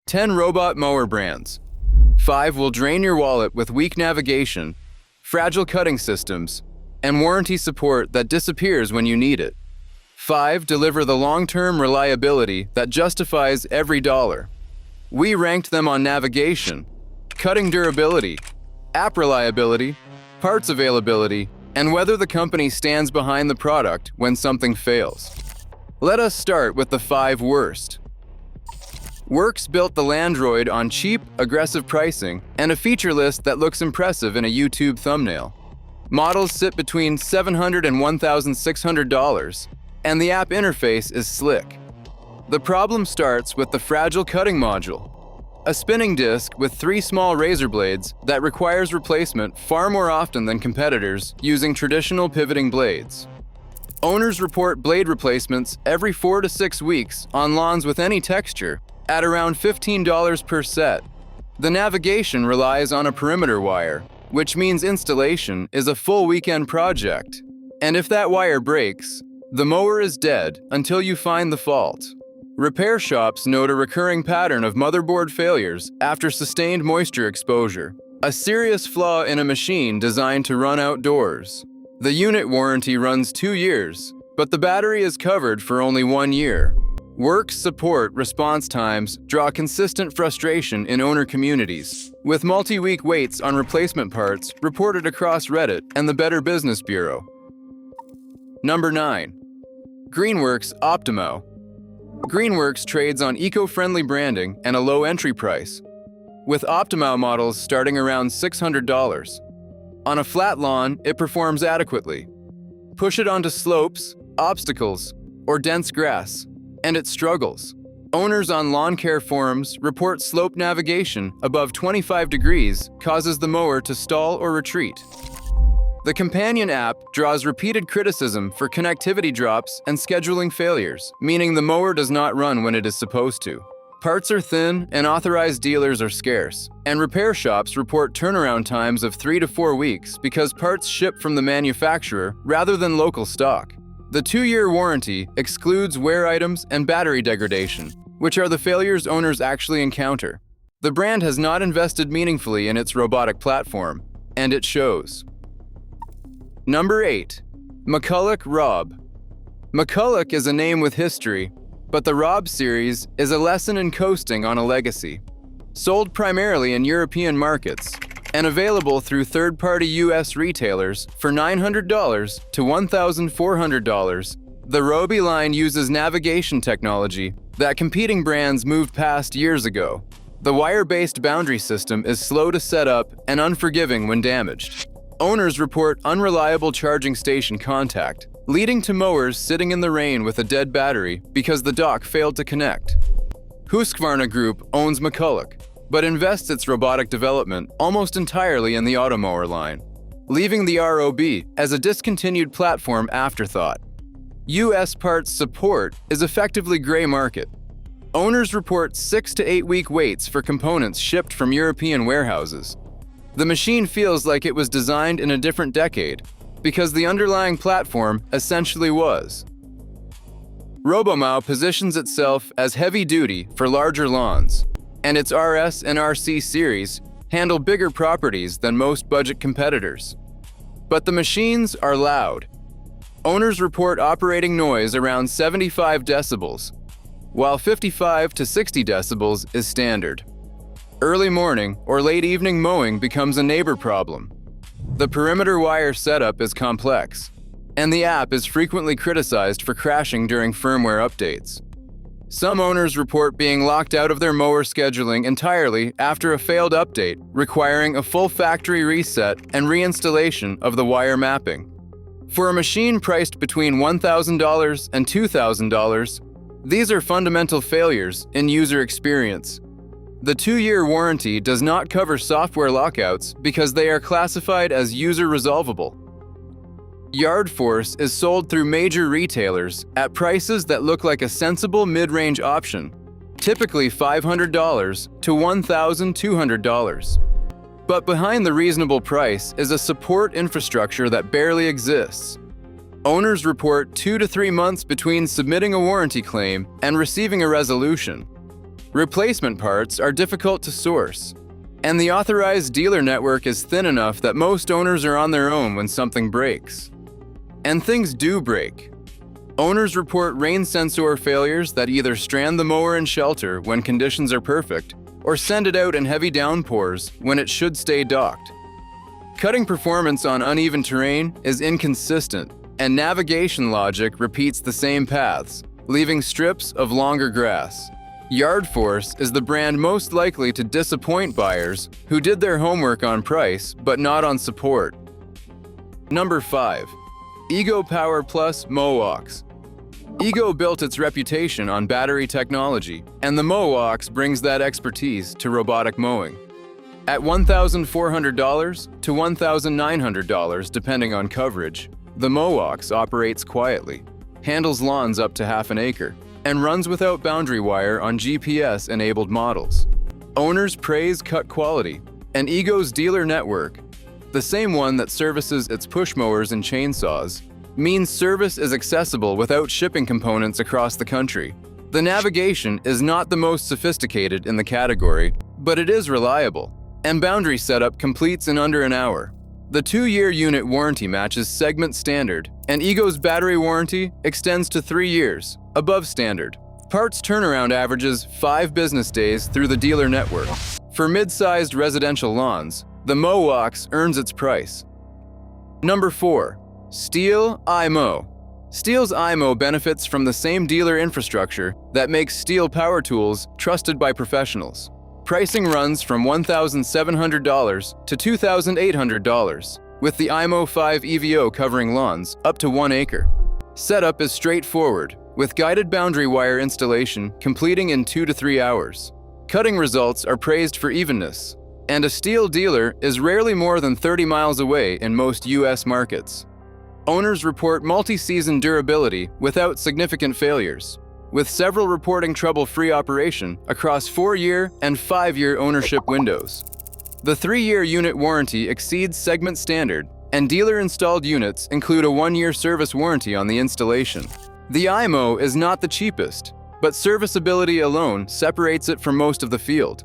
10 robot mower brands. 5 will drain your wallet with weak navigation, fragile cutting systems, and warranty support that disappears when you need it. 5 deliver the long-term reliability that justifies every dollar. We ranked them on navigation, cutting durability, app reliability, parts availability, and whether the company stands behind the product when something fails. Let us start with the 5 worst. Works built the Landroid on cheap, aggressive pricing and a feature list that looks impressive in a YouTube thumbnail. Models sit between $700 and $1,600, and the app interface is slick. The problem starts with the fragile cutting module, a spinning disc with 3 small razor blades that requires replacement far more often than competitors using traditional pivoting blades. Owners report blade replacements every 4 to 6 weeks on lawns with any texture at around $15 per set. The navigation relies on a perimeter wire, which means installation is a full weekend project. And if that wire breaks, the mower is dead until you find the fault. Repair shops note a recurring pattern of motherboard failures after sustained moisture exposure, a serious flaw in a machine designed to run outdoors. The unit warranty runs 2 years, but the battery is covered for only 1 year. Works support response times draw consistent frustration in owner communities, with multi-week waits on replacement parts reported across Reddit and the Better Business Bureau. Number 9. Greenworks Optimo. Greenworks trades on eco-friendly branding and a low entry price, with Optimo models starting around $600. On a flat lawn, it performs adequately. Push it onto slopes, obstacles, or dense grass, and it struggles. Owners on lawn care forums report slope navigation above 25 degrees causes the mower to stall or retreat. The companion app draws repeated criticism for connectivity drops and scheduling failures, meaning the mower does not run when it is supposed to. Parts are thin and authorized dealers are scarce, and repair shops report turnaround times of 3 to 4 weeks because parts ship from the manufacturer rather than local stock. The 2-year warranty excludes wear items and battery degradation, which are the failures owners actually encounter. The brand has not invested meaningfully in its robotic platform, and it shows. Number 8. McCulloch Rob. McCulloch is a name with history, but the Rob series is a lesson in coasting on a legacy. Sold primarily in European markets and available through third-party US retailers for $900 to $1,400, the Roby line uses navigation technology that competing brands moved past years ago. The wire-based boundary system is slow to set up and unforgiving when damaged. Owners report unreliable charging station contact, leading to mowers sitting in the rain with a dead battery because the dock failed to connect. Husqvarna Group owns McCulloch, but invests its robotic development almost entirely in the Automower line, leaving the ROB as a discontinued platform afterthought. US parts support is effectively gray market. Owners report 6 to 8 week waits for components shipped from European warehouses. The machine feels like it was designed in a different decade, because the underlying platform essentially was. Robomow positions itself as heavy-duty for larger lawns, and its RS and RC series handle bigger properties than most budget competitors. But the machines are loud. Owners report operating noise around 75 decibels, while 55 to 60 decibels is standard. Early morning or late evening mowing becomes a neighbor problem. The perimeter wire setup is complex, and the app is frequently criticized for crashing during firmware updates. Some owners report being locked out of their mower scheduling entirely after a failed update, requiring a full factory reset and reinstallation of the wire mapping. For a machine priced between $1,000 and $2,000, these are fundamental failures in user experience. The 2-year warranty does not cover software lockouts because they are classified as user resolvable. Yard Force is sold through major retailers at prices that look like a sensible mid-range option, typically $500 to $1,200. But behind the reasonable price is a support infrastructure that barely exists. Owners report 2 to 3 months between submitting a warranty claim and receiving a resolution. Replacement parts are difficult to source, and the authorized dealer network is thin enough that most owners are on their own when something breaks. And things do break. Owners report rain sensor failures that either strand the mower in shelter when conditions are perfect, or send it out in heavy downpours when it should stay docked. Cutting performance on uneven terrain is inconsistent, and navigation logic repeats the same paths, leaving strips of longer grass. Yard Force is the brand most likely to disappoint buyers who did their homework on price but not on support. Number 5. Ego Power Plus Mowox. Ego built its reputation on battery technology, and the Mowox brings that expertise to robotic mowing. At $1,400 to $1,900 depending on coverage, the Mowox operates quietly, handles lawns up to half an acre, and runs without boundary wire on GPS-enabled models. Owners praise cut quality, and Ego's dealer network, the same one that services its push mowers and chainsaws, means service is accessible without shipping components across the country. The navigation is not the most sophisticated in the category, but it is reliable, and boundary setup completes in under an hour. The 2-year unit warranty matches segment standard, and Ego's battery warranty extends to 3 years, above standard. Parts turnaround averages 5 business days through the dealer network. For mid-sized residential lawns, the Mowox earns its price. Number 4. Stihl iMow. Stihl's iMow benefits from the same dealer infrastructure that makes Stihl power tools trusted by professionals. Pricing runs from $1,700 to $2,800, with the iMow 5 EVO covering lawns up to 1 acre. Setup is straightforward, with guided boundary wire installation completing in 2 to 3 hours. Cutting results are praised for evenness, and a Stihl dealer is rarely more than 30 miles away in most U.S. markets. Owners report multi-season durability without significant failures, with several reporting trouble-free operation across 4-year and 5-year ownership windows. The 3-year unit warranty exceeds segment standard, and dealer-installed units include a 1-year service warranty on the installation. The iMow is not the cheapest, but serviceability alone separates it from most of the field.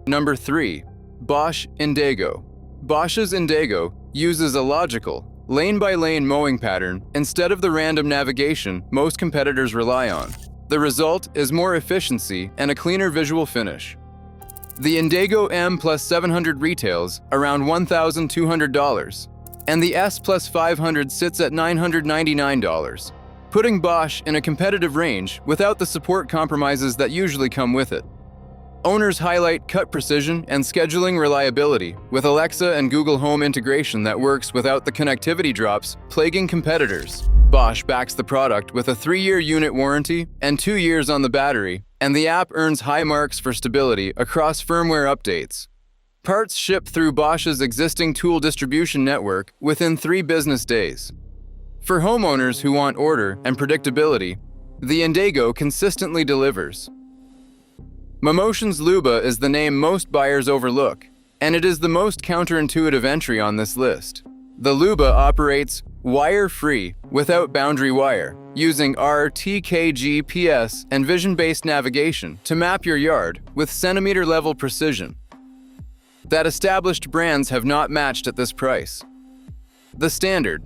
Number 3. Bosch Indego. Bosch's Indego uses a logical, lane-by-lane mowing pattern instead of the random navigation most competitors rely on. The result is more efficiency and a cleaner visual finish. The Indego M Plus 700 retails around $1,200, and the S Plus 500 sits at $999, putting Bosch in a competitive range without the support compromises that usually come with it. Owners highlight cut precision and scheduling reliability with Alexa and Google Home integration that works without the connectivity drops plaguing competitors. Bosch backs the product with a 3-year unit warranty and 2 years on the battery, and the app earns high marks for stability across firmware updates. Parts ship through Bosch's existing tool distribution network within 3 business days. For homeowners who want order and predictability, the Indego consistently delivers. Momotion's Luba is the name most buyers overlook, and it is the most counterintuitive entry on this list. The Luba operates wire-free without boundary wire, using RTKGPS and vision-based navigation to map your yard with centimeter-level precision that established brands have not matched at this price. The standard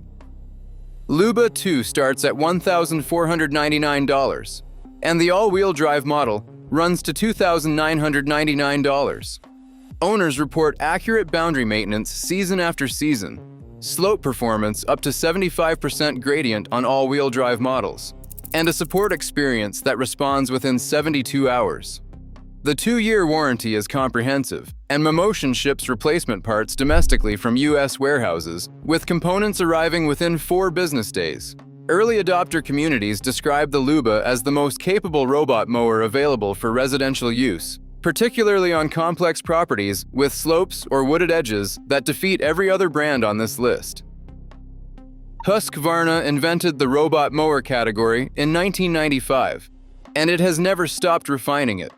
Luba 2 starts at $1,499, and the all-wheel drive model runs to $2,999. Owners report accurate boundary maintenance season after season, slope performance up to 75% gradient on all-wheel drive models, and a support experience that responds within 72 hours. The 2-year warranty is comprehensive, and Momotion ships replacement parts domestically from U.S. warehouses, with components arriving within 4 business days. Early adopter communities describe the Luba as the most capable robot mower available for residential use, particularly on complex properties with slopes or wooded edges that defeat every other brand on this list. Husqvarna invented the robot mower category in 1995, and it has never stopped refining it.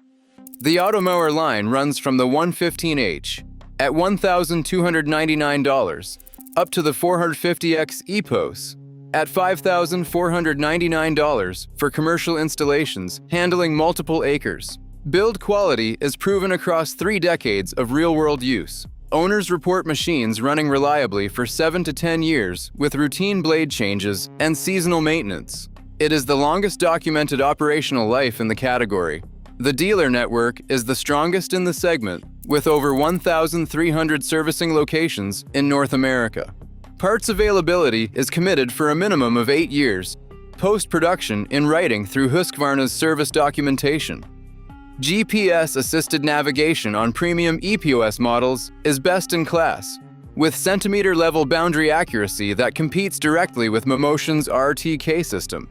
The Automower line runs from the 115H at $1,299 up to the 450X EPOS at $5,499 for commercial installations handling multiple acres. Build quality is proven across 3 decades of real-world use. Owners report machines running reliably for 7 to 10 years with routine blade changes and seasonal maintenance. It is the longest documented operational life in the category. The dealer network is the strongest in the segment, with over 1,300 servicing locations in North America. Parts availability is committed for a minimum of 8 years. Post-production in writing through Husqvarna's service documentation. GPS-assisted navigation on premium EPOS models is best in class, with centimeter-level boundary accuracy that competes directly with Motion's RTK system.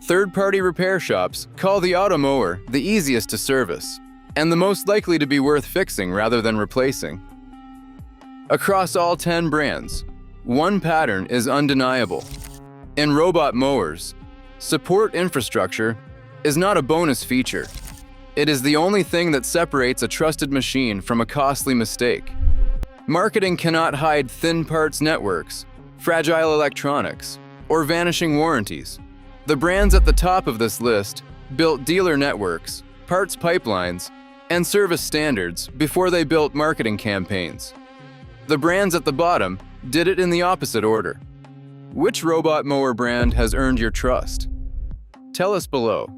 Third-party repair shops call the Mower the easiest to service, and the most likely to be worth fixing rather than replacing. Across all 10 brands, one pattern is undeniable. In robot mowers, support infrastructure is not a bonus feature. It is the only thing that separates a trusted machine from a costly mistake. Marketing cannot hide thin parts networks, fragile electronics, or vanishing warranties. The brands at the top of this list built dealer networks, parts pipelines, and service standards before they built marketing campaigns. The brands at the bottom did it in the opposite order. Which robot mower brand has earned your trust? Tell us below.